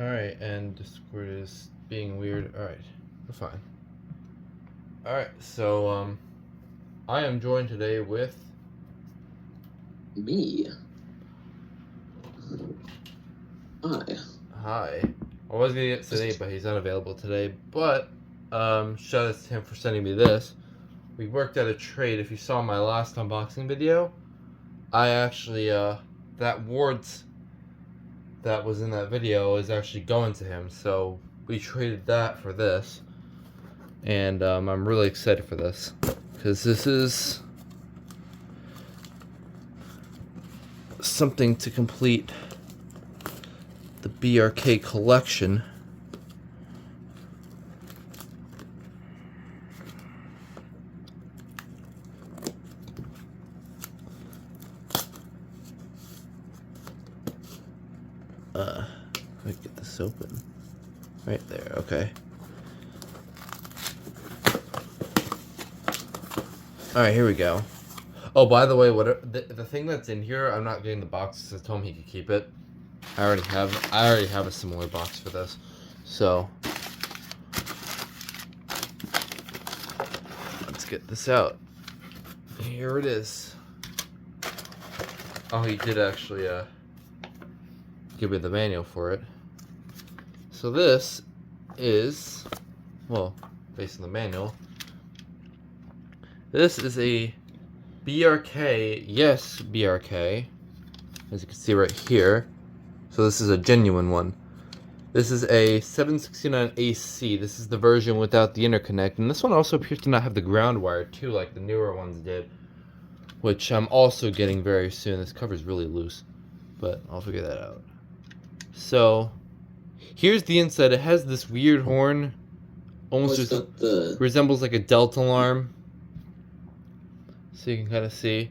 Alright, and Discord is being weird. Alright, we're fine. Alright, so, I am joined today with... Me? Hi. Hi. I was gonna get today, but he's unavailable today. But, shout out to him for sending me this. We worked out a trade. If you saw my last unboxing video, I actually, that wards that was in that video is actually going to him. So, we traded that for this. And, I'm really excited for this. Because this is something to complete the BRK collection. Let me get this open. Right there, okay. Alright, here we go. Oh, by the way, the thing that's in here, I'm not getting the box because I told him he could keep it. I already have a similar box for this. So let's get this out. Here it is. Oh, he did actually give me the manual for it. So this is, well, based on the manual, this is a BRK, yes, BRK, as you can see right here. So this is a genuine one. This is a 769 AC. This is the version without the interconnect. And this one also appears to not have the ground wire too, like the newer ones did, which I'm also getting very soon. This cover's really loose, but I'll figure that out. So here's the inside. It has this weird horn, almost just resembles like a Delta alarm. So you can kind of see.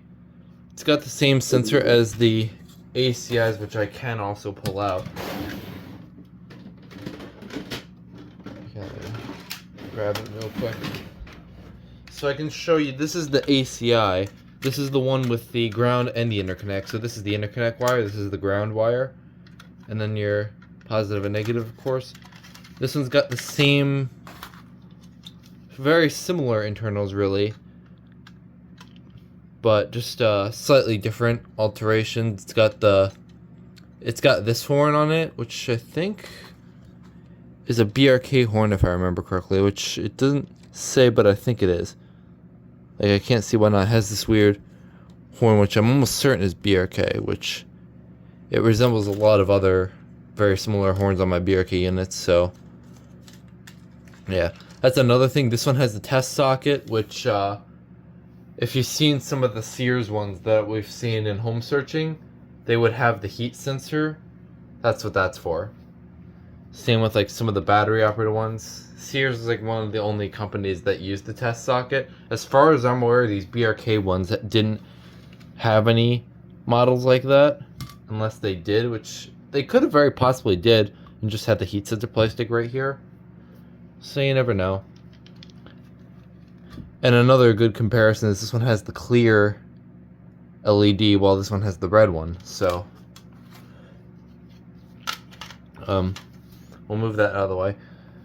It's got the same sensor as the ACIs, which I can also pull out. Okay, grab it real quick. So I can show you, this is the ACI. This is the one with the ground and the interconnect. So this is the interconnect wire, this is the ground wire. And then your positive and negative, of course. This one's got the same, very similar internals, really. But just slightly different alterations. It's got this horn on it, which I think is a BRK horn, if I remember correctly, which it doesn't say, but I think it is. Like, I can't see why not. It has this weird horn, which I'm almost certain is BRK, which it resembles a lot of other very similar horns on my BRK units, so yeah. That's another thing. This one has the test socket, which if you've seen some of the Sears ones that we've seen in home searching, they would have the heat sensor. That's what that's for. Same with like some of the battery operated ones. Sears is like one of the only companies that used the test socket. As far as I'm aware, these BRK ones that didn't have any models like that, unless they did, which they could have very possibly did, and just had the heat sensor plastic right here. So you never know. And another good comparison is this one has the clear LED while this one has the red one. So we'll move that out of the way.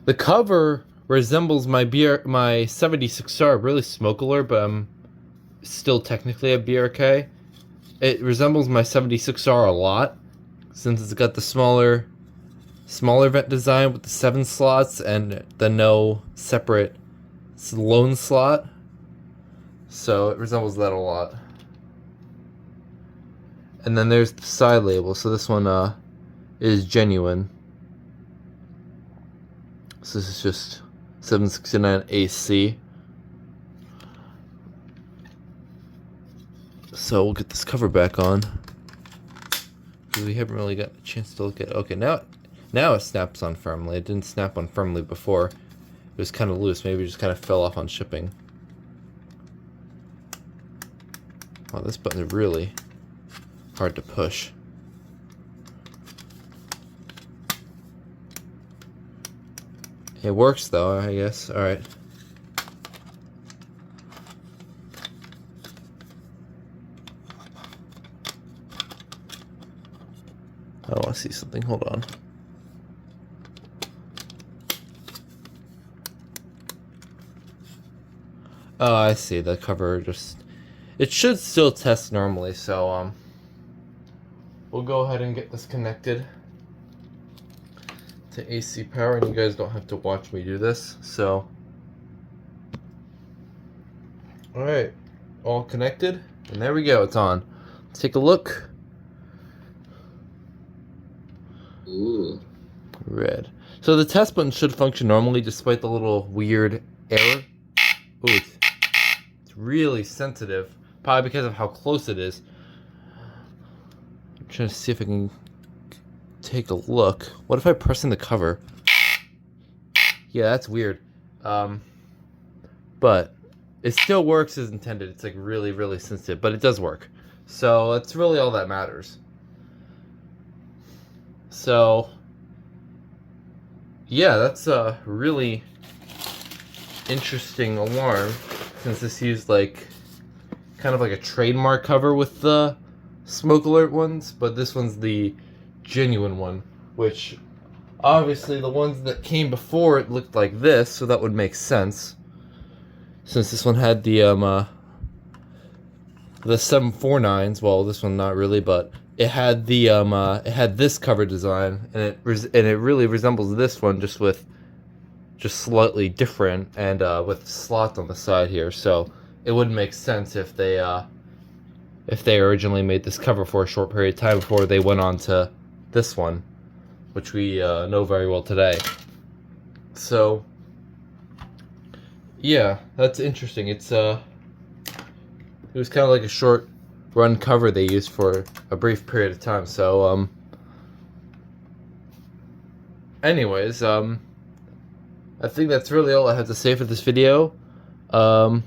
The cover resembles my 76R, really smoke alert, but I'm still technically a BRK. It resembles my 76R a lot, since it's got the smaller vent design with the 7 slots and the no separate lone slot. So it resembles that a lot. And then there's the side label. So this one is genuine. So this is just 769 AC. So we'll get this cover back on, because we haven't really got a chance to look at it. Okay, now it snaps on firmly. It didn't snap on firmly before. It was kind of loose. Maybe it just kind of fell off on shipping. Wow, this button is really hard to push. It works though, I guess. Alright. I want to see something. Hold on. Oh, I see. The cover just... It should still test normally, so, we'll go ahead and get this connected to AC power, and you guys don't have to watch me do this, so... Alright, all connected, and there we go, it's on. Let's take a look. Ooh. Red. So the test button should function normally despite the little weird error. Ooh, it's really sensitive. Probably because of how close it is. I'm trying to see if I can take a look. What if I press in the cover? Yeah, that's weird. But it still works as intended. It's like really, really sensitive, but it does work. So that's really all that matters. So yeah, that's a really interesting alarm, since this used like kind of like a trademark cover with the smoke alert ones, but this one's the genuine one, which obviously the ones that came before it looked like this, so that would make sense, since this one had the 749s. Well, this one not really, but it had the it had this cover design, and it really resembles this one, just slightly different, and with slots on the side here. So it would make sense if they originally made this cover for a short period of time before they went on to this one, which we know very well today. So yeah, that's interesting. It was kind of like a short run cover they used for a brief period of time. So anyways, I think that's really all I have to say for this video. Hope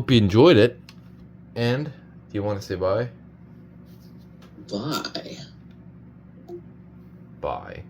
you enjoyed it. And do you want to say bye? Bye. Bye.